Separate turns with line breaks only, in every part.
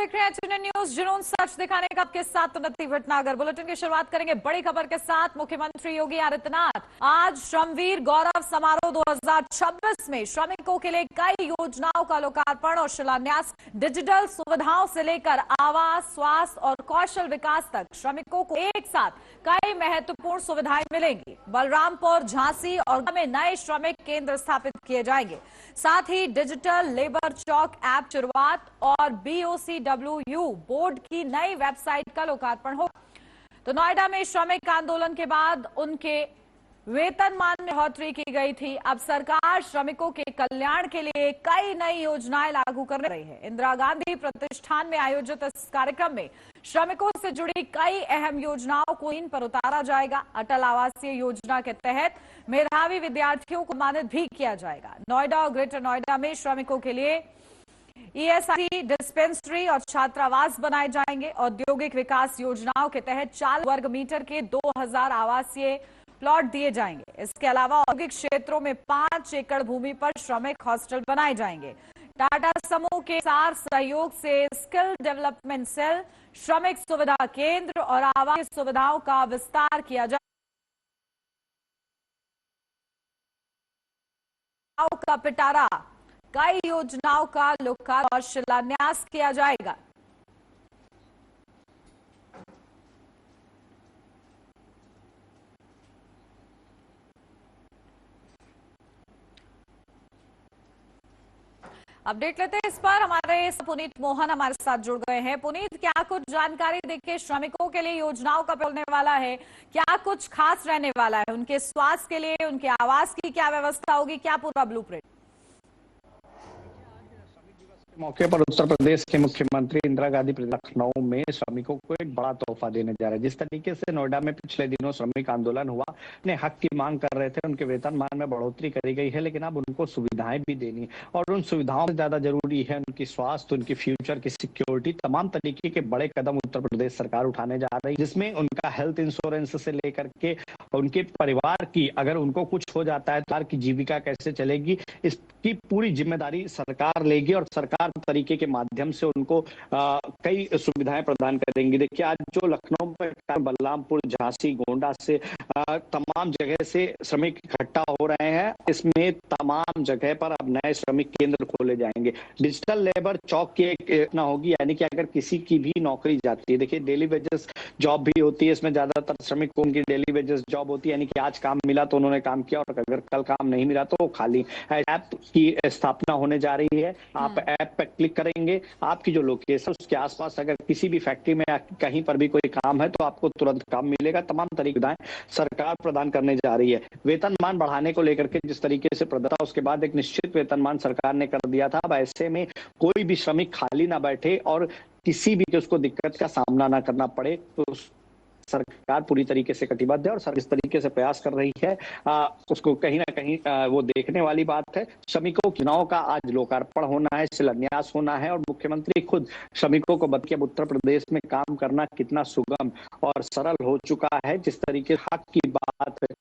देख रहे हैं एचएनएन न्यूज, जुनून सच दिखाने का आपके साथ उन्नति भटनागर। बुलेटिन की शुरुआत करेंगे बड़ी खबर के साथ। मुख्यमंत्री योगी आदित्यनाथ आज श्रमवीर गौरव समारोह 2026 में श्रमिकों के लिए कई योजनाओं का लोकार्पण और शिलान्यास। डिजिटल सुविधाओं से लेकर आवास, स्वास्थ्य और कौशल विकास तक श्रमिकों को एक साथ कई महत्वपूर्ण सुविधाएं मिलेंगी। बलरामपुर, झांसी और में नए श्रमिक केंद्र स्थापित किए जाएंगे। साथ ही डिजिटल लेबर चौक ऐप शुरुआत और BOCWU बोर्ड की नई वेबसाइट का लोकार्पण होगा। तो नोएडा में श्रमिक आंदोलन के बाद उनके वेतनमान में बढ़ोतरी की गई थी। अब सरकार श्रमिकों के कल्याण के लिए कई नई योजनाएं लागू कर रही है। इंदिरा गांधी प्रतिष्ठान में आयोजित इस कार्यक्रम में श्रमिकों से जुड़ी कई अहम योजनाओं को इन पर उतारा जाएगा। अटल आवासीय योजना के तहत मेधावी विद्यार्थियों को सम्मानित भी किया जाएगा। नोएडा और ग्रेटर नोएडा में श्रमिकों के लिए ESIC डिस्पेंसरी और छात्रावास बनाए जाएंगे। औद्योगिक विकास योजनाओं के तहत 4 वर्ग मीटर के 2000 आवासीय प्लॉट दिए जाएंगे। इसके अलावा औद्योगिक क्षेत्रों में 5 एकड़ भूमि पर श्रमिक हॉस्टल बनाए जाएंगे। टाटा समूह के साथ सहयोग से स्किल डेवलपमेंट सेल, श्रमिक सुविधा केंद्र और आवासीय सुविधाओं का विस्तार किया जाएगा। का पिटारा कई योजनाओं का लोकार्पण और शिलान्यास किया जाएगा। अपडेट लेते हैं इस पर। हमारे पुनीत मोहन हमारे साथ जुड़ गए हैं। पुनीत, क्या कुछ जानकारी देके श्रमिकों के लिए योजनाओं का मिलने वाला है? क्या कुछ खास रहने वाला है? उनके स्वास्थ्य के लिए, उनके आवास की क्या व्यवस्था होगी? क्या पूरा ब्लूप्रिंट?
मौके पर उत्तर प्रदेश के मुख्यमंत्री इंदिरा गांधी लखनऊ में श्रमिकों को एक बड़ा तोहफा देने जा रहे हैं। जिस तरीके से नोएडा में पिछले दिनों श्रमिक आंदोलन हुआ, अपने हक की मांग कर रहे थे, उनके वेतनमान में बढ़ोतरी करी गई है, लेकिन अब उनको सुविधाएं भी देनी और उन सुविधाओं से ज्यादा जरूरी है उनकी स्वास्थ्य, उनकी फ्यूचर की सिक्योरिटी। तमाम तरीके के बड़े कदम उत्तर प्रदेश सरकार उठाने जा रही है, जिसमें उनका हेल्थ इंश्योरेंस से लेकर के उनके परिवार की, अगर उनको कुछ हो जाता है तो की जीविका कैसे चलेगी, इसकी पूरी जिम्मेदारी सरकार लेगी और सरकार तरीके के माध्यम से उनको कई सुविधाएं प्रदान करेंगी। देखिए, आज जो लखनऊ में बलरामपुर, झांसी, गोंडा से तमाम जगह से श्रमिक इकट्ठा हो रहे हैं। इसमें तमाम जगह पर अब नए श्रमिक केंद्र खोले जाएंगे। डिजिटल लेबर चौक की एक योजना होगी, यानी कि अगर किसी की भी नौकरी जाती है, देखिए डेली वेजेस जॉब भी होती है, इसमें ज्यादातर श्रमिक को उनकी डेली वेजेस जॉब होती है, यानी कि आज काम मिला तो उन्होंने काम किया और अगर कल काम नहीं मिला तो खाली। ऐप की स्थापना होने जा रही है। आप ऐप पे क्लिक करेंगे, आपकी जो लोकेशन उसके आसपास अगर किसी भी फैक्ट्री में कहीं पर भी कोई काम है तो आपको तुरंत काम मिलेगा। तमाम तरीके सरकार प्रदान करने जा रही है। वेतनमान बढ़ाने को लेकर के जिस तरीके से प्रदाता, उसके बाद एक निश्चित वेतनमान सरकार ने कर दिया था। अब ऐसे में कोई भी श्रमिक खाली ना बैठे और किसी भी उसको दिक्कत का सामना ना करना पड़े, तो सरकार पूरी तरीके से कटिबद्ध है और सर इस तरीके से प्रयास कर रही है। उसको कहीं ना कहीं वो देखने वाली बात है। श्रमिकों की योजनाओं का आज लोकार्पण होना है, शिलान्यास होना है और मुख्यमंत्री खुद श्रमिकों को बता कि उत्तर प्रदेश में काम करना कितना सुगम और सरल हो चुका है। जिस तरीके हक की बात है,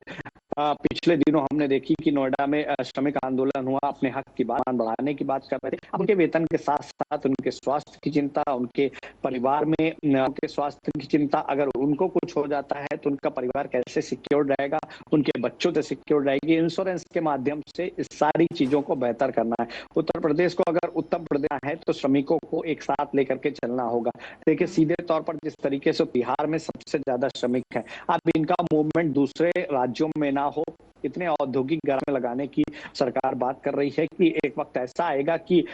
पिछले दिनों हमने देखी कि नोएडा में श्रमिक आंदोलन हुआ, अपने हक की बात बढ़ाने की बात कर रहे थे। अब उनके वेतन के साथ साथ उनके स्वास्थ्य की चिंता, उनके परिवार में उनके स्वास्थ्य की चिंता, अगर उनको कुछ हो जाता है तो उनका परिवार कैसे सिक्योर रहेगा, उनके बच्चों से सिक्योर रहेगी। इंश्योरेंस के माध्यम से इस सारी चीजों को बेहतर करना है। उत्तर प्रदेश को अगर उत्तर प्रदेश है तो श्रमिकों को एक साथ लेकर के चलना होगा। देखिए, सीधे तौर पर जिस तरीके से बिहार में सबसे ज्यादा श्रमिक है, अब इनका मूवमेंट दूसरे राज्यों में ना हो, इतने औद्योगिक गार्ड लगाने की सरकार बात कर रही है कि एक वक्त ऐसा आएगा कि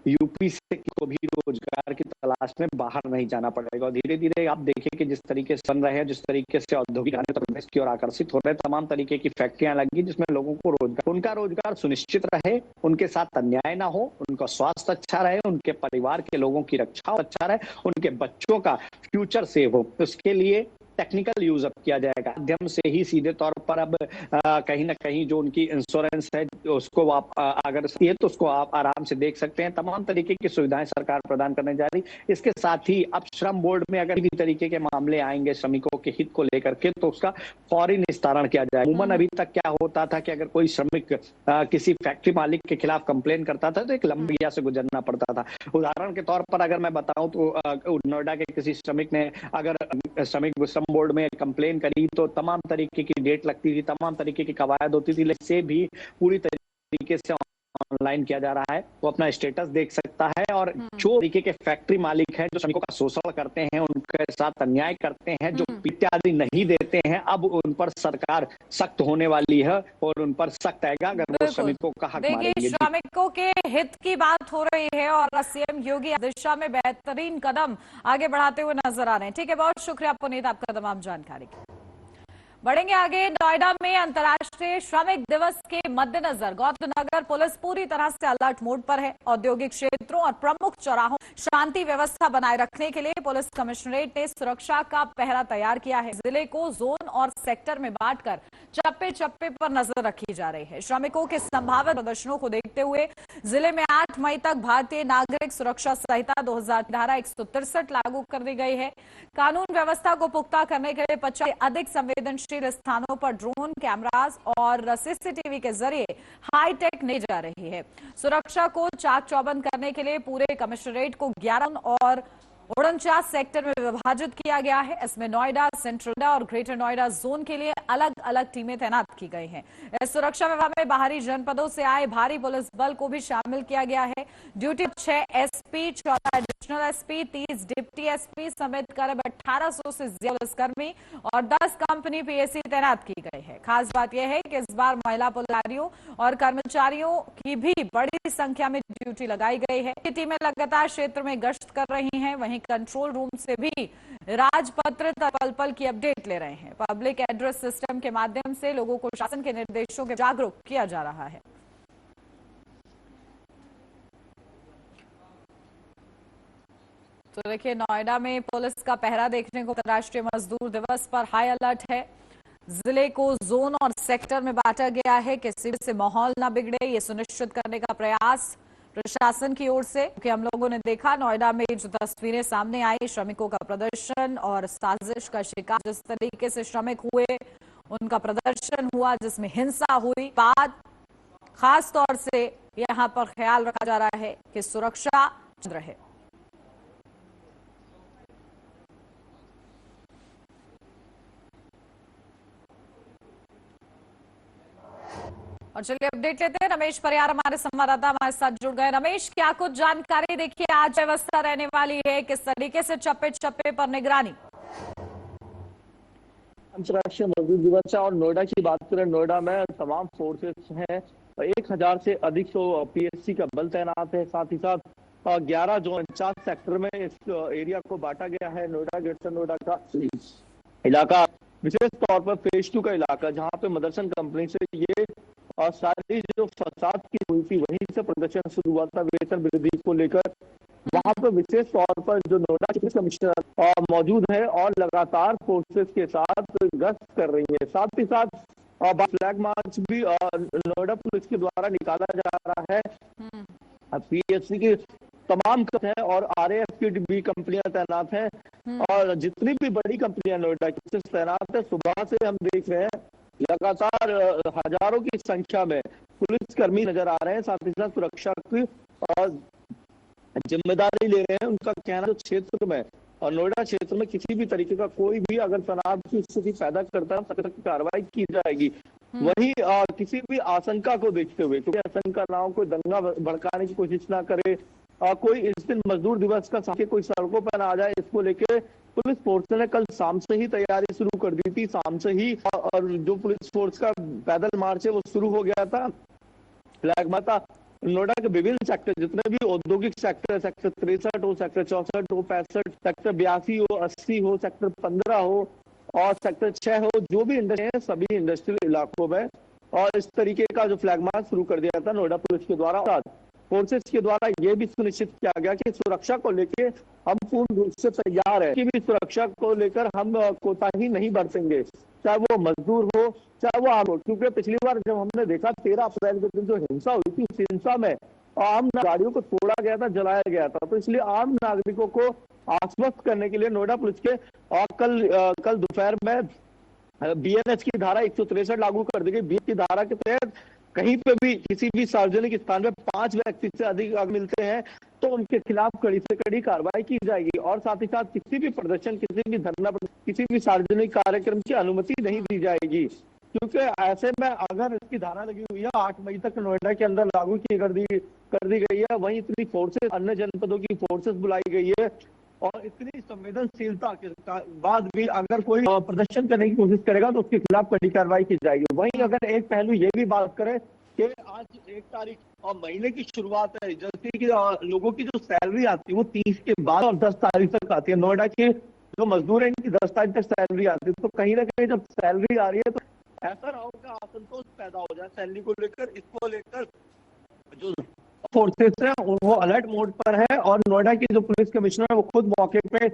यूपी से को भी रोजगार की तलाश में बाहर नहीं जाना पड़ेगा। और धीरे धीरे आप देखिए कि जिस तरीके से बन रहे हैं, जिस तरीके से औद्योगिक उत्तर प्रदेश की ओर आकर्षित हो रहे हैं, तमाम तरीके की फैक्ट्रियां लगी जिसमें लोगों को रोजगार, उनका रोजगार सुनिश्चित रहे, उनके साथ अन्याय ना हो, उनका स्वास्थ्य अच्छा रहे, उनके परिवार के लोगों की रक्षा अच्छा रहे, उनके बच्चों का फ्यूचर सेव हो। उसके लिए टेक्निकल यूज अब किया जाएगा। माध्यम से ही सीधे तौर पर अब कहीं ना कहीं जो उनकी इंश्योरेंस है उसको आप अगर है तो उसको आप आराम से देख सकते हैं। तमाम तरीके की सुविधाएं सरकार प्रदान करने जा रही। इसके साथ ही अब श्रम बोर्ड में अगर भी तरीके के मामले आएंगे श्रमिकों के हित को लेकर के तो उसका फौरी निस्तारण किया जाए। अमूमन अभी तक क्या होता था कि अगर कोई श्रमिक किसी फैक्ट्री मालिक के खिलाफ कंप्लेन करता था तो एक लंबी प्रक्रिया से गुजरना पड़ता था। उदाहरण के तौर पर अगर मैं बताऊं तो नोएडा के किसी श्रमिक ने अगर श्रमिक श्रम बोर्ड में कंप्लेन करी तो तमाम तरीके की डेट लगती थी, तमाम तरीके की कवायद होती थी। लेकिन से भी पूरी तरीके से ऑनलाइन किया जा रहा है। वो अपना स्टेटस देख सकता है और जो तरीके के फैक्ट्री मालिक हैं जो श्रमिकों का शोषण करते हैं, उनके साथ अन्याय करते हैं, जो इत्यादि नहीं देते हैं, अब उन पर सरकार सख्त होने वाली है और उन पर सख्त आएगा अगर वो श्रमिकों का हक मारेंगे।
श्रमिकों के हित की बात हो रही है और सीएम योगी दिशा में बेहतरीन कदम आगे बढ़ाते हुए नजर आ रहे हैं। ठीक है, बहुत शुक्रिया पुनीत आपका तमाम जानकारी के। बढ़ेंगे आगे। नोएडा में अंतर्राष्ट्रीय श्रमिक दिवस के मद्देनजर गौतमनगर पुलिस पूरी तरह से अलर्ट मोड पर है। औद्योगिक क्षेत्रों और प्रमुख चौराहों शांति व्यवस्था बनाए रखने के लिए पुलिस कमिश्नरेट ने सुरक्षा का पहरा तैयार किया है। जिले को जोन और सेक्टर में बांटकर चप्पे चप्पे पर नजर रखी जा रही है। श्रमिकों के संभावित प्रदर्शनों को देखते हुए जिले में 8 मई तक भारतीय नागरिक सुरक्षा संहिता 2000 धारा 163 लागू कर दी गई है। कानून व्यवस्था को पुख्ता करने के लिए 50 से अधिक संवेदनशील स्थानों पर ड्रोन कैमरास और सीसीटीवी के जरिए हाईटेक ले जा रही है। सुरक्षा को चाक चौबंद करने के लिए पूरे कमिश्नरेट को 11 और 49 सेक्टर में विभाजित किया गया है। इसमें नोएडा, सेंट्रल नोएडा और ग्रेटर नोएडा जोन के लिए अलग अलग टीमें तैनात की गई हैं। इस सुरक्षा विभाग में बाहरी जनपदों से आए भारी पुलिस बल को भी शामिल किया गया है। Duty 6 SP, 14 additional SP, 30 deputy SP समेत करीब 1800 से ज्यादा पुलिसकर्मी और 10 कंपनी पीएसी तैनात की गई है। खास बात यह है कि इस बार महिला पुलिसकर्मियों और कर्मचारियों की भी बड़ी संख्या में ड्यूटी लगाई गई है। टीमें लगातार क्षेत्र में गश्त कर रही हैं। वहीं कंट्रोल रूम से भी राजपत्र पल पल की अपडेट ले रहे हैं। पब्लिक एड्रेस सिस्टम के माध्यम से लोगों को शासन के निर्देशों के जागरूक किया जा रहा है। तो देखिए, नोएडा में पुलिस का पहरा देखने को अंतर्राष्ट्रीय मजदूर दिवस पर हाई अलर्ट है। जिले को जोन और सेक्टर में बांटा गया है। किसी से माहौल न बिगड़े, ये सुनिश्चित करने का प्रयास प्रशासन की ओर से। क्योंकि हम लोगों ने देखा नोएडा में जो तस्वीरें सामने आई, श्रमिकों का प्रदर्शन और साजिश का शिकार जिस तरीके से श्रमिक हुए, उनका प्रदर्शन हुआ जिसमें हिंसा हुई। बात खास तौर से यहाँ पर ख्याल रखा जा रहा है कि सुरक्षा रहे। और चलिए अपडेट लेते हैं। रमेश परियार हमारे संवाददाता हमारे साथ जुड़ गए। रमेश, क्या कुछ जानकारी देखिए आज व्यवस्था रहने वाली है, किस तरीके से चप्पे चप्पे पर निगरानी?
अंतर्राष्ट्रीय मजदूर दिवस है और नोएडा की बात करें, नोएडा में तमाम फोर्सेस हैं। 1000 से अधिक पीएससी का बल तैनात है। साथ ही साथ 11 जो 49 सेक्टर में इस एरिया को बांटा गया है। नोएडा, ग्रेटर नोएडा का इलाका विशेष तौर पर फेज 2 का इलाका, जहाँ पे मदरसन कंपनी से ये और सारी जो फसाद की हुई थी वहीं से प्रदर्शन शुरू हुआ था वेतन वृद्धि को लेकर। वहां पर विशेष तौर पर जो नोएडा पुलिस कमिश्नर मौजूद है और लगातार फोर्सेस के साथ गश्त कर रही है। साथ ही साथ फ्लैग मार्च भी नोएडा पुलिस के द्वारा निकाला जा रहा है। पीएससी की तमाम है और आरएएफ की भी कंपनियां तैनात हैं और जितनी भी बड़ी कंपनियां नोएडा की तैनात है। सुबह से हम देख रहे हैं लगातार हजारों की संख्या में पुलिसकर्मी नजर आ रहे हैं। साथ ही साथ सुरक्षा की जिम्मेदारी ले रहे हैं। उनका कहना जो क्षेत्र में और नोएडा क्षेत्र में किसी भी तरीके का कोई भी अगर तनाव की स्थिति पैदा करता है सख्त कार्रवाई की जाएगी। वहीं किसी भी आशंका को देखते हुए, क्योंकि आशंका ना हो कोई दंगा भड़काने की कोशिश ना करे, कोई इस दिन मजदूर दिवस का साथ कोई सड़कों पर ना आ जाए, इसको लेके पुलिस फोर्स ने कल शाम से ही तैयारी शुरू कर दी थी। शाम से ही और जो पुलिस फोर्स का पैदल मार्च है वो शुरू हो गया था। फ्लैग मार्च नोएडा के विभिन्न सेक्टर, जितने भी औद्योगिक सेक्टर, सेक्टर 63 हो, सेक्टर 64 हो, 65, सेक्टर 82 हो, 80 हो, सेक्टर 15 हो और सेक्टर 6 हो, जो भी इंडस्ट्री है सभी इंडस्ट्रियल इलाकों में और इस तरीके का जो फ्लैग मार्च शुरू कर दिया था नोएडा पुलिस के द्वारा। फोर्सेस के द्वारा ये भी सुनिश्चित किया गया कि सुरक्षा को लेकर हम पूर्ण रूप से तैयार है, कि भी सुरक्षा को लेकर हम कोताही नहीं बरतेंगे, चाहे वो मजदूर हो चाहे वो आम हो। क्योंकि पिछली बार जब हमने देखा 13 अप्रैल के दिन जो हिंसा हुई थी, उस हिंसा में आम गाड़ियों को तोड़ा गया था, जलाया गया था। तो इसलिए आम नागरिकों को आश्वस्त करने के लिए नोएडा पुलिस के और कल दोपहर में बीएनएस की धारा 163 लागू कर दी गई। बीएनएस की धारा के तहत कहीं पे भी किसी भी सार्वजनिक स्थान में 5 व्यक्ति से अधिक मिलते हैं तो उनके खिलाफ कड़ी से कड़ी कार्रवाई की जाएगी। और साथ ही साथ किसी भी प्रदर्शन, किसी भी धरना, किसी भी सार्वजनिक कार्यक्रम की अनुमति नहीं दी जाएगी। क्योंकि ऐसे में अगर इसकी धारा लगी हुई है 8 मई तक नोएडा के अंदर लागू कर दी गई है, वहीं इतनी फोर्सेस, अन्य जनपदों की फोर्सेस बुलाई गई है और इतनी संवेदनशीलता के बाद भी अगर कोई प्रदर्शन करने की कोशिश करेगा तो उसके खिलाफ कड़ी कार्रवाई की जाएगी। वहीं अगर एक पहलू ये भी बात करें कि आज 1 तारीख और महीने की शुरुआत है, जैसे कि लोगों की जो सैलरी आती है वो 30 के बाद और 10 तारीख तक आती है। नोएडा के जो मजदूर है इनकी 10 तारीख तक सैलरी आती है। तो कहीं ना कहीं जब सैलरी आ रही है तो ऐसा रहा होगा असंतोष पैदा हो जाए सैलरी को लेकर। इसको लेकर जो फोर्सेस है वो अलर्ट मोड पर है और नोएडा की जो पुलिस कमिश्नर है वो खुद मौके पे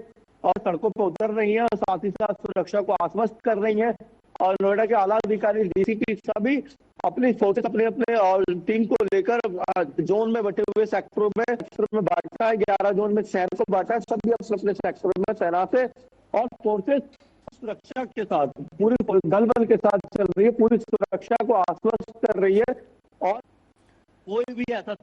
और सड़कों पे उतर रही है और साथ ही साथ सुरक्षा को आश्वस्त कर रही है। और नोएडा के आला अधिकारी, डीसीपी सभी अपनी फोर्सेस अपने और टीम को लेकर जोन में बटे हुए सेक्टरों में बांटा है। 11 जोन में शहर को बांटा है। सभी अपने सेक्टरों में तैनात है और फोर्सेस सुरक्षा के साथ पूरी दल बल के साथ चल रही है, पूरी सुरक्षा को आश्वस्त कर रही है। और कोई भी ऐसा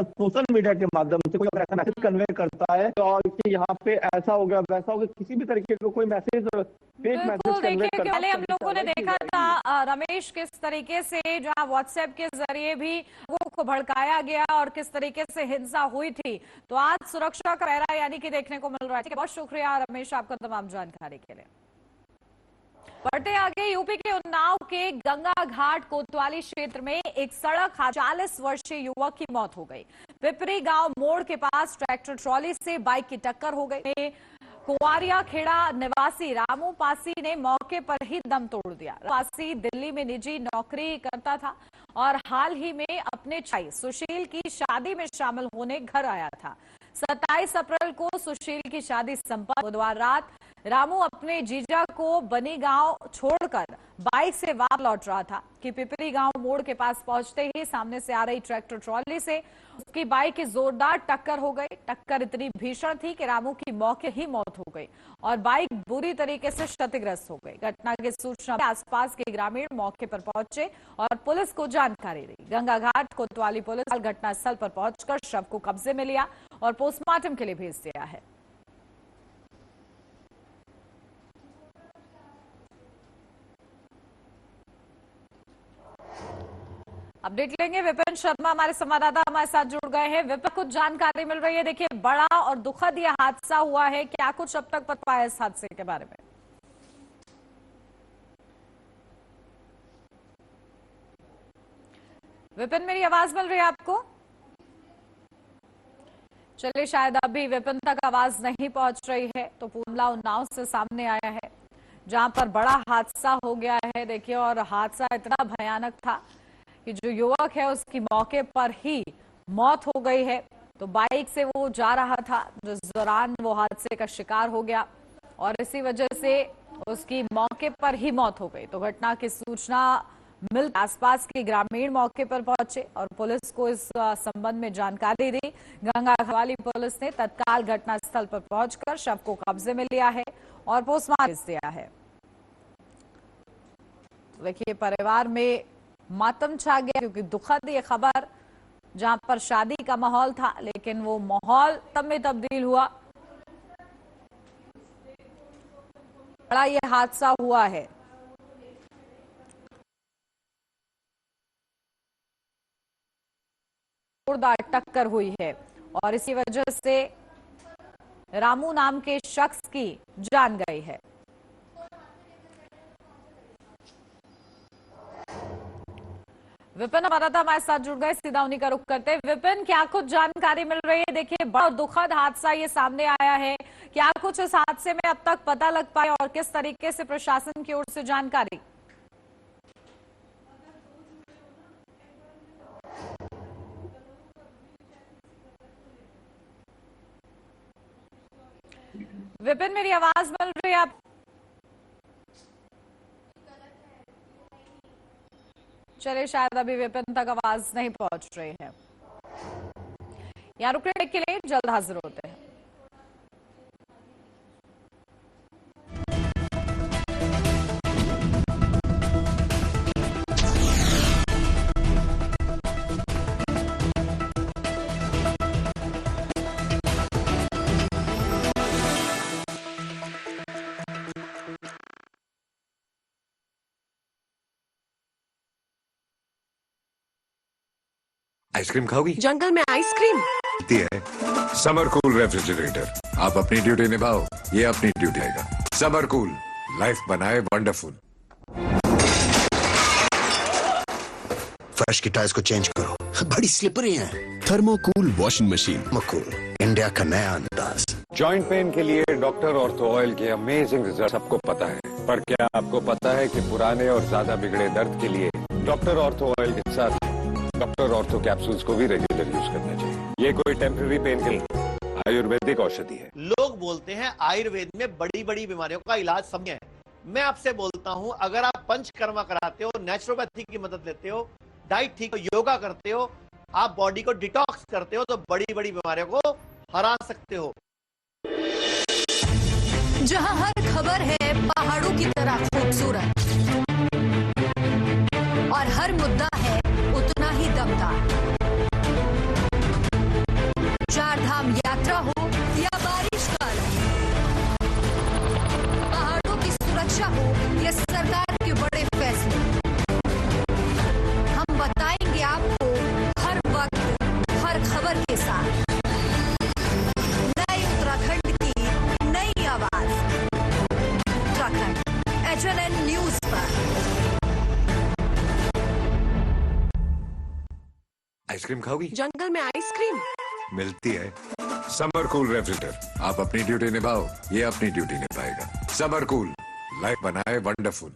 सोशल मीडिया के माध्यम से कोई ऐसा मैसेज कन्वे करता है और कि यहाँ पे ऐसा हो गया वैसा हो गया, किसी भी तरीके का कोई मैसेज, फेक मैसेज कन्वे करता है।
पहले हम लोगों ने देखा था रमेश, किस तरीके से जहाँ व्हाट्सएप के जरिए भी लोगों को भड़काया गया और किस तरीके से हिंसा हुई थी। तो आज सुरक्षा का पहरा यानी कि देखने को मिल रहा है। ठीक है, बहुत शुक्रिया रमेश आपका तमाम जानकारी के लिए। बढ़ते आगे, यूपी के उन्नाव के गंगा घाट कोतवाली क्षेत्र में एक सड़क हादसे 40 वर्षीय युवक की मौत हो गई। पिपरी गांव मोड़ के पास ट्रैक्टर ट्रॉली से बाइक की टक्कर हो गई। कुंवारिया खेड़ा निवासी रामू पासी ने मौके पर ही दम तोड़ दिया। पासी दिल्ली में निजी नौकरी करता था और हाल ही में अपने भाई सुशील की शादी में शामिल होने घर आया था। 27 अप्रैल को सुशील की शादी संपन्न। बुधवार रात रामू अपने जीजा को बनी गांव छोड़कर बाइक से वापस लौट रहा था कि पिपरी गांव मोड़ के पास पहुंचते ही सामने से आ रही ट्रैक्टर ट्रॉली से उसकी बाइक की जोरदार टक्कर हो गई। टक्कर इतनी भीषण थी कि रामू की मौके ही मौत हो गई और बाइक बुरी तरीके से क्षतिग्रस्त हो गई। घटना की सूचना आसपास के ग्रामीण मौके पर पहुंचे और पुलिस को जानकारी दी। गंगा घाट कोतवाली पुलिस घटनास्थल पर पहुंचकर शव को कब्जे में लिया और पोस्टमार्टम के लिए भेज दिया है। अपडेट लेंगे, विपिन शर्मा हमारे संवाददाता हमारे साथ जुड़ गए हैं। विपिन, कुछ जानकारी मिल रही है। देखिए, बड़ा और दुखद यह हादसा हुआ है, क्या कुछ अब तक पता है इस हादसे के बारे में? विपिन, मेरी आवाज मिल रही है आपको? चलिए, शायद अभी विपिन तक आवाज नहीं पहुंच रही है। तो मामला उन्नाव से सामने आया है जहां पर बड़ा हादसा हो गया है। देखिए, और हादसा इतना भयानक था कि जो युवक है उसकी मौके पर ही मौत हो गई है। तो बाइक से वो जा रहा था, जिस दौरान वो हादसे का शिकार हो गया और इसी वजह से उसकी मौके पर ही मौत हो गई। तो घटना की सूचना मिल आसपास के ग्रामीण मौके पर पहुंचे और पुलिस को इस संबंध में जानकारी दी। गंगा घाट पुलिस ने तत्काल घटनास्थल पर पहुंचकर शव को कब्जे में लिया है और पोस्टमार्टम भेज दिया है। देखिए, परिवार में मातम छा गया क्योंकि दुखद ये खबर, जहां पर शादी का माहौल था लेकिन वो माहौल तब में तब्दील हुआ। बड़ा ये हादसा हुआ है। जोरदार टक्कर हुई है और इसी वजह से रामू नाम के शख्स की जान गई है। विपिन हमारे साथ जुड़ गए, सीधा उन्हीं का रुख करते हैं। विपिन, क्या कुछ जानकारी मिल रही है? देखिए, बड़ा दुखद हादसा ये सामने आया है, क्या कुछ इस हादसे में अब तक पता लग पाया और किस तरीके से प्रशासन की ओर से जानकारी? विपिन, मेरी आवाज मिल रही है आप? चलिए, शायद अभी विपिन तक आवाज नहीं पहुंच रही है। यहाँ रुकने के लिए जल्द हाजिर होते हैं।
आइसक्रीम खाओगी?
जंगल में आइसक्रीम
दी है समर कूल रेफ्रिजरेटर। आप अपनी ड्यूटी निभाओ, ये अपनी ड्यूटी आएगा। समर कूल, लाइफ बनाए वंडरफुल।
फर्श की टाइल्स को चेंज करो, बड़ी स्लिपरी हैं।
थर्मोकूल वॉशिंग मशीन।
मकूल, इंडिया का नया अंदाज।
जॉइंट पेन के लिए डॉक्टर ऑर्थो ऑयल के अमेजिंग रिजल्ट सबको पता है, पर क्या आपको पता है कि पुराने और ज्यादा बिगड़े दर्द के लिए डॉक्टर ऑर्थो ऑयल के साथ डॉक्टर ऑर्थो कैप्सूल्स को भी रेगुलर यूज करना चाहिए। ये कोई टेम्पररी पेन किलर आयुर्वेदिक औषधि है।
लोग बोलते हैं आयुर्वेद में बड़ी बड़ी बीमारियों का इलाज समय है। मैं आपसे बोलता हूं, अगर आप पंचकर्मा कराते हो, नेचुरोपैथी की मदद लेते हो, डाइट ठीक हो, योगा करते हो, आप बॉडी को डिटॉक्स करते हो, तो बड़ी बड़ी बीमारियों को हरा सकते हो।
जहां हर खबर है पहाड़ों की तरह खूबसूरत और हर मुद्दा है उतना ही दमदार। चार धाम यात्रा हो या बारिश का अलर्ट, पहाड़ों की सुरक्षा हो या सरकार के बड़े फैसले, हम बताएंगे आपको हर वक्त हर खबर के साथ। नए उत्तराखंड की नई आवाज, उत्तराखंड HNN न्यूज पर।
आइसक्रीम खाओगी?
जंगल में आइसक्रीम
मिलती है समर कूल रेफ्रिजरेटर। आप अपनी ड्यूटी निभाओ, ये अपनी ड्यूटी निभाएगा। समर कूल, लाइफ बनाए वंडरफुल।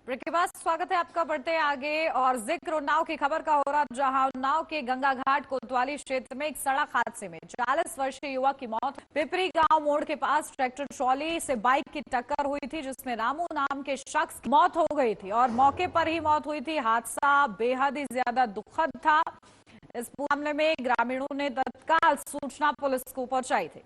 ब्रेक के बाद स्वागत है आपका। बढ़ते हैं आगे और जिक्र उन्नाव की खबर का हो रहा, जहां उन्नाव के गंगा घाट कोतवाली क्षेत्र में एक सड़क हादसे में 40 वर्षीय युवक की मौत। पिपरी गांव मोड़ के पास ट्रैक्टर ट्रॉली से बाइक की टक्कर हुई थी, जिसमें रामू नाम के शख्स की मौत हो गई थी और मौके पर ही मौत हुई थी। हादसा बेहद ही ज्यादा दुखद था। इस मामले में ग्रामीणों ने तत्काल सूचना पुलिस को पहुंचाई थी।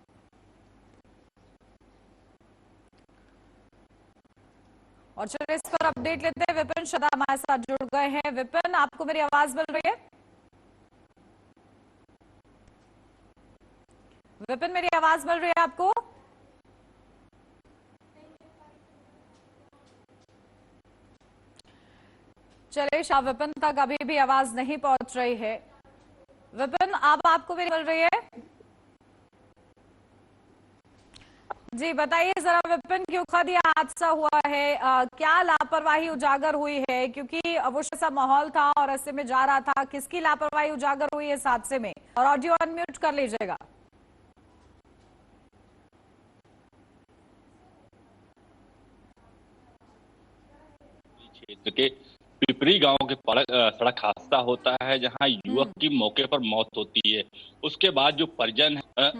और चलिए इस पर अपडेट लेते हैं। विपिन शर्मा हमारे साथ जुड़ गए हैं। विपिन, आपको मेरी आवाज मिल रही है? विपिन, मेरी आवाज मिल रही है आपको? चलिए, शाह विपिन तक अभी भी आवाज नहीं पहुंच रही है। विपिन, अब आपको मेरी मिल रही है? जी बताइए जरा विपिन, क्यों खुद यह हादसा हुआ है? क्या लापरवाही उजागर हुई है? क्योंकि वो ऐसा माहौल था और ऐसे में जा रहा था, किसकी लापरवाही उजागर हुई है इस हादसे में? और ऑडियो अनम्यूट कर लीजिएगा।
क्षेत्र के पिपरी गांव के सड़क हादसा होता है, जहां युवक की मौके पर मौत होती है। उसके बाद जो परिजन है,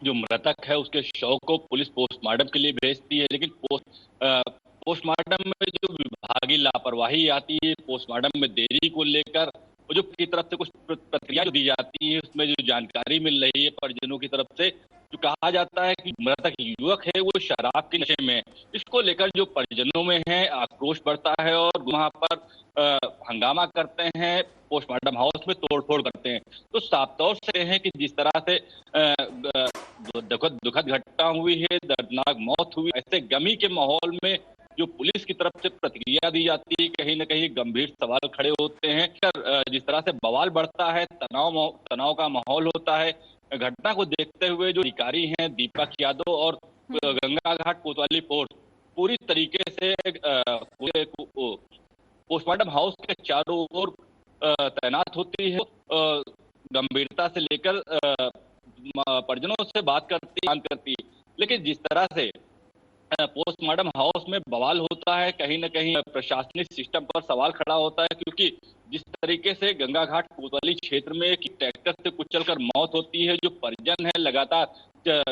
जो मृतक है, उसके शव को पुलिस पोस्टमार्टम के लिए भेजती है, लेकिन पोस्टमार्टम में जो विभागीय लापरवाही आती है, पोस्टमार्टम में देरी को लेकर जो की तरफ से कुछ प्रतिक्रिया दी जाती है, उसमें जो जानकारी मिल रही है परिजनों की तरफ से, जो कहा जाता है कि मृतक युवक है वो शराब के नशे में है। इसको लेकर जो परिजनों में है आक्रोश बढ़ता है और वहां पर हंगामा करते हैं, पोस्टमार्टम हाउस में तोड़फोड़ करते हैं। तो साफ तौर से है कि जिस तरह से दुखद घटना हुई है, दर्दनाक मौत हुई, ऐसे गमी के माहौल में जो पुलिस की तरफ से प्रतिक्रिया दी जाती है, कहीं न कहीं गंभीर सवाल खड़े होते हैं। जिस तरह से बवाल बढ़ता है, तनाव का माहौल होता है, घटना को देखते हुए जो अधिकारी हैं दीपक यादव और गंगा घाट कोतवाली फोर्स पूरी तरीके से पोस्टमार्टम हाउस के चारों ओर तैनात होती है। गंभीरता से लेकर परिजनों से बात करती है। लेकिन जिस तरह से पोस्टमार्टम हाउस में बवाल होता है, कहीं न कहीं प्रशासनिक सिस्टम पर सवाल खड़ा होता है, क्योंकि जिस तरीके से गंगा घाट कोतवाली क्षेत्र में एक ट्रैक्टर से कुचलकर मौत होती है, जो परिजन है लगातार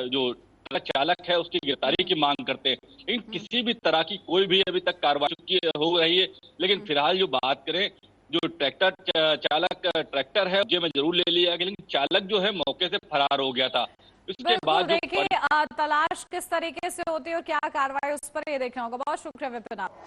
जो ट्रक चालक है उसकी गिरफ्तारी की मांग करते हैं, लेकिन किसी भी तरह की कोई भी अभी तक कार्रवाई हो रही है। लेकिन फिलहाल जो बात करें, जो ट्रैक्टर है जेल में जरूर ले लिया गया, लेकिन चालक जो है मौके से फरार हो गया था। इसके बाद
देखिए तलाश किस तरीके से होती है और क्या कार्रवाई उस पर ये देखना होगा। बहुत शुक्रिया विपिन आप।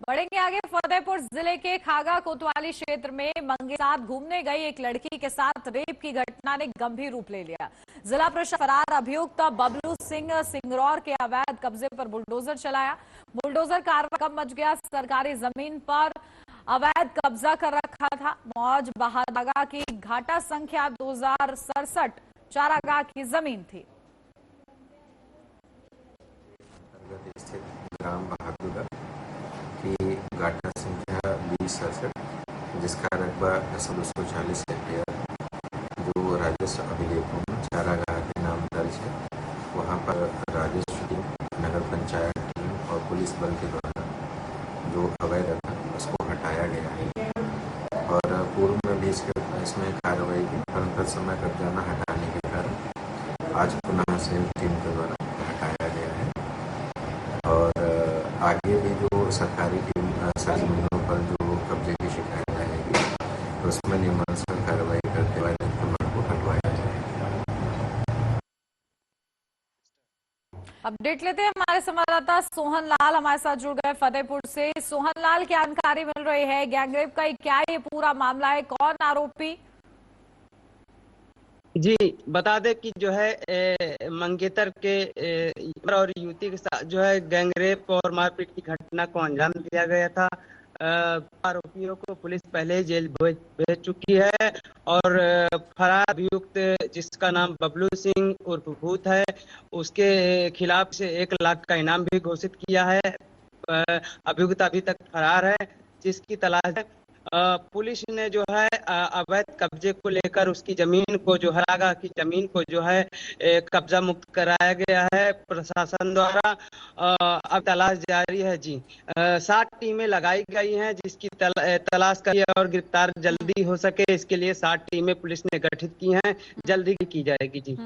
बढ़ेंगे आगे। फतेहपुर जिले के खागा कोतवाली क्षेत्र में मंगे साथ घूमने गई एक लड़की के साथ रेप की घटना ने गंभीर रूप ले लिया। जिला प्रशासन फरार अभियुक्त बबलू सिंह सिंगरौर के अवैध कब्जे पर बुलडोजर चलाया। बुलडोजर कार्रवाई कब मच गया। सरकारी जमीन पर अवैध कब्जा कर रखा था। मौज बहादगा की घाटा संख्या 2067 चारागाह की जमीन थी।
ग्राम बहादुरा की घाटा संख्या 2067, जिसका रकबा 240 हेक्टेयर, जो राजस्व अभिलेखों में चारागाह के नाम दर्ज है, वहाँ पर राजस्व टीम, नगर पंचायत टीम और पुलिस बल के द्वारा जो अवैध था उसको हटाया गया है। और पूर्व में भी इसमें कार्रवाई की, परंतु समय कब्जा न हटाने के कारण आज पुनः संयुक्त टीम के द्वारा हटाया गया है। और आगे भी जो सरकारी टीम जमीनों पर जो कब्जे की शिकायत आएगी तो उसमें नियमानुसार कार्रवाई करते हुए अतिक्रमण को हटवाया जाएगा।
अपडेट लेते हैं। हमारे संवाददाता सोहन लाल हमारे साथ जुड़ गए फतेहपुर से। सोहन लाल, क्या जानकारी मिल रही है? गैंगरेप का क्या ये पूरा मामला है? कौन आरोपी?
जी बता दें कि जो है मंगेतर के और युवती के साथ जो है गैंगरेप और मारपीट की घटना को अंजाम दिया गया था। आरोपियों को पुलिस पहले ही जेल भेज चुकी है और फरार अभियुक्त जिसका नाम बबलू सिंह उर्फ भूत है, उसके खिलाफ से 1 लाख का इनाम भी घोषित किया है। अभियुक्त अभी तक फरार है, जिसकी तलाश है। पुलिस ने जो है अवैध कब्जे को लेकर उसकी जमीन को जो हरागा की जमीन को जो है कब्जा मुक्त कराया गया है प्रशासन द्वारा। अब तलाश जारी है। जी 60 टीमें लगाई गई हैं, जिसकी तलाश करिए और गिरफ्तार जल्दी हो सके, इसके लिए 60 टीमें पुलिस ने गठित की हैं, जल्दी की जाएगी। जी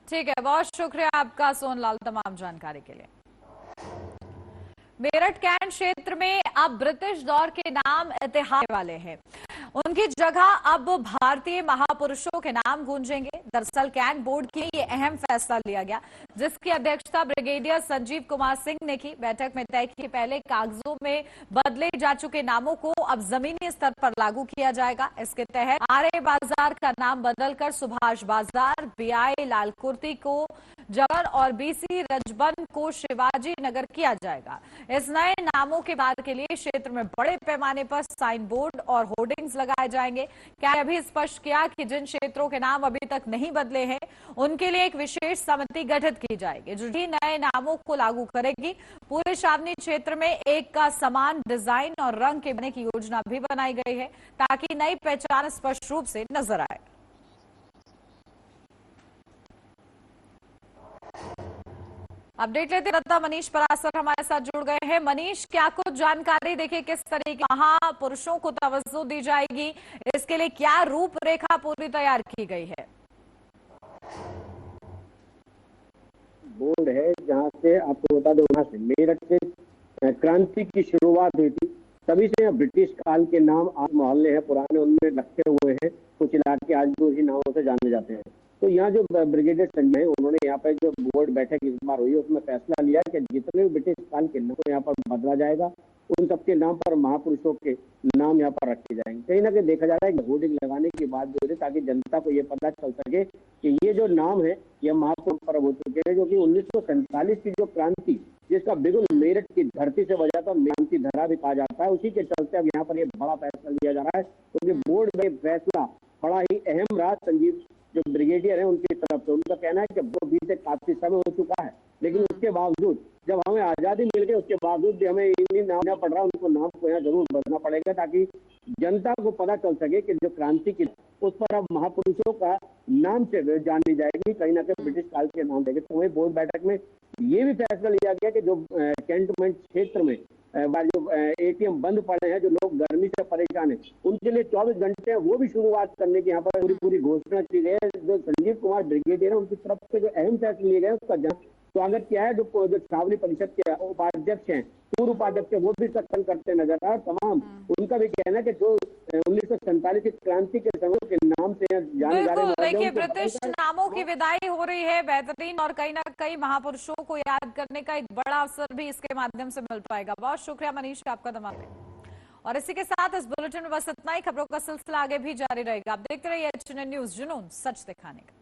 ठीक है, बहुत शुक्रिया आपका सोनलाल तमाम जानकारी के लिए। मेरठ कैंट क्षेत्र में अब ब्रिटिश दौर के नाम इतिहास वाले हैं। उनकी जगह अब भारतीय महापुरुषों के नाम गूंजेंगे। दरअसल कैंट बोर्ड की ये अहम फैसला लिया गया, जिसकी अध्यक्षता ब्रिगेडियर संजीव कुमार सिंह ने की। बैठक में तय की पहले कागजों में बदले जा चुके नामों को अब जमीनी स्तर पर लागू किया जाएगा। इसके तहत आर्य बाजार का नाम बदलकर सुभाष बाजार, बीआई लालकुर्ती को जबर और बीसी रजबन को शिवाजी नगर किया जाएगा। इस नए नामों के बाद के लिए क्षेत्र में बड़े पैमाने पर साइन बोर्ड और होर्डिंग्स लगाए जाएंगे। क्या अभी स्पष्ट किया कि जिन क्षेत्रों के नाम अभी तक नहीं बदले हैं उनके लिए एक विशेष समिति गठित की जाएगी, जो ही नए नामों को लागू करेगी। पूरे छावनी क्षेत्र में एक का समान डिजाइन और रंग के बनने की योजना भी बनाई गई है, ताकि नई पहचान स्पष्ट रूप से नजर आए। अपडेट लेते रहता मनीष परासर हमारे साथ जुड़ गए हैं। मनीष, क्या कुछ जानकारी देखिए, किस तरीके महापुरुषों को तवज्जो दी जाएगी, इसके लिए क्या रूपरेखा पूरी तैयार की गई है?
बोर्ड है जहां से आपको बता दो, वहां से मेरठ से क्रांति की शुरुआत हुई थी, तभी से ब्रिटिश काल के नाम आज मोहल्ले हैं पुराने उनमें रखे हुए हैं। कुछ इलाके आज भी उसी नामों से जाने जाते हैं। तो यहाँ जो ब्रिगेडियर संजय है, उन्होंने यहाँ पे जो बोर्ड बैठक इस बार हुई है उसमें फैसला लिया कि जितने भी ब्रिटिश काल के नाम यहाँ पर बदला जाएगा, उन सबके नाम पर महापुरुषों के नाम यहाँ पर रखे जाएंगे। कहीं ना कहीं देखा जा रहा है कि होर्डिंग लगाने की बात जो है, ताकि जनता को ये पता चल सके कि ये जो नाम है ये महापुरुष पर हो चुके हैं, जो कि 1947 की जो क्रांति जिसका बिगुल मेरठ की धरती से बजा था, क्रांति धरा भी कहा जाता है, उसी के चलते अब यहाँ पर ये बड़ा फैसला लिया जा रहा है। क्योंकि बोर्ड में फैसला बड़ा ही अहम रहा। संजीव जो ब्रिगेडियर है उनकी तरफ से उनका कहना है कि वो भी से काफी समय हो चुका है, लेकिन उसके बावजूद जब हमें आजादी मिल गई उसके बावजूद भी हमें इन्हीं नाम पड़ रहा है, उनको नाम को यहाँ जरूर बदलना पड़ेगा, ताकि जनता को पता चल सके कि जो क्रांति की उस पर अब महापुरुषों का नाम से जानी जाएगी, कहीं ना कहीं ब्रिटिश काल के नाम देंगे। तो वही बोर्ड बैठक में ये भी फैसला लिया गया कि जो कैंटोनमेंट क्षेत्र में जो एटीएम बंद पड़े हैं, जो लोग गर्मी से परेशान हैं, उनके लिए 24 घंटे हैं, वो भी शुरुआत करने की यहाँ पर पूरी घोषणा की गई है। जो संजीव कुमार ब्रिगेडियर है, उनकी तरफ से जो अहम फैसले लिए गए उसका स्वागत किया है। जो छावनी परिषद के उपाध्यक्ष हैं, पूर्व उपाध्यक्ष है, वो भी सत्सन करते नजर आए। तमाम उनका भी कहना है कि जो 1947 की क्रांति के समय के नाम से जाने जा रहे,
देखिए ब्रिटिश नामों की विदाई हो रही है, बेहतरीन, और कहीं ना कहीं महापुरुषों को याद करने का एक बड़ा अवसर भी इसके माध्यम से मिल पाएगा। बहुत शुक्रिया मनीष आपका धमाके। और इसी के साथ इस बुलेटिन में बस इतना ही। खबरों का सिलसिला आगे भी जारी रहेगा। आप देखते रहिए HNN न्यूज, जुनून सच दिखाने का।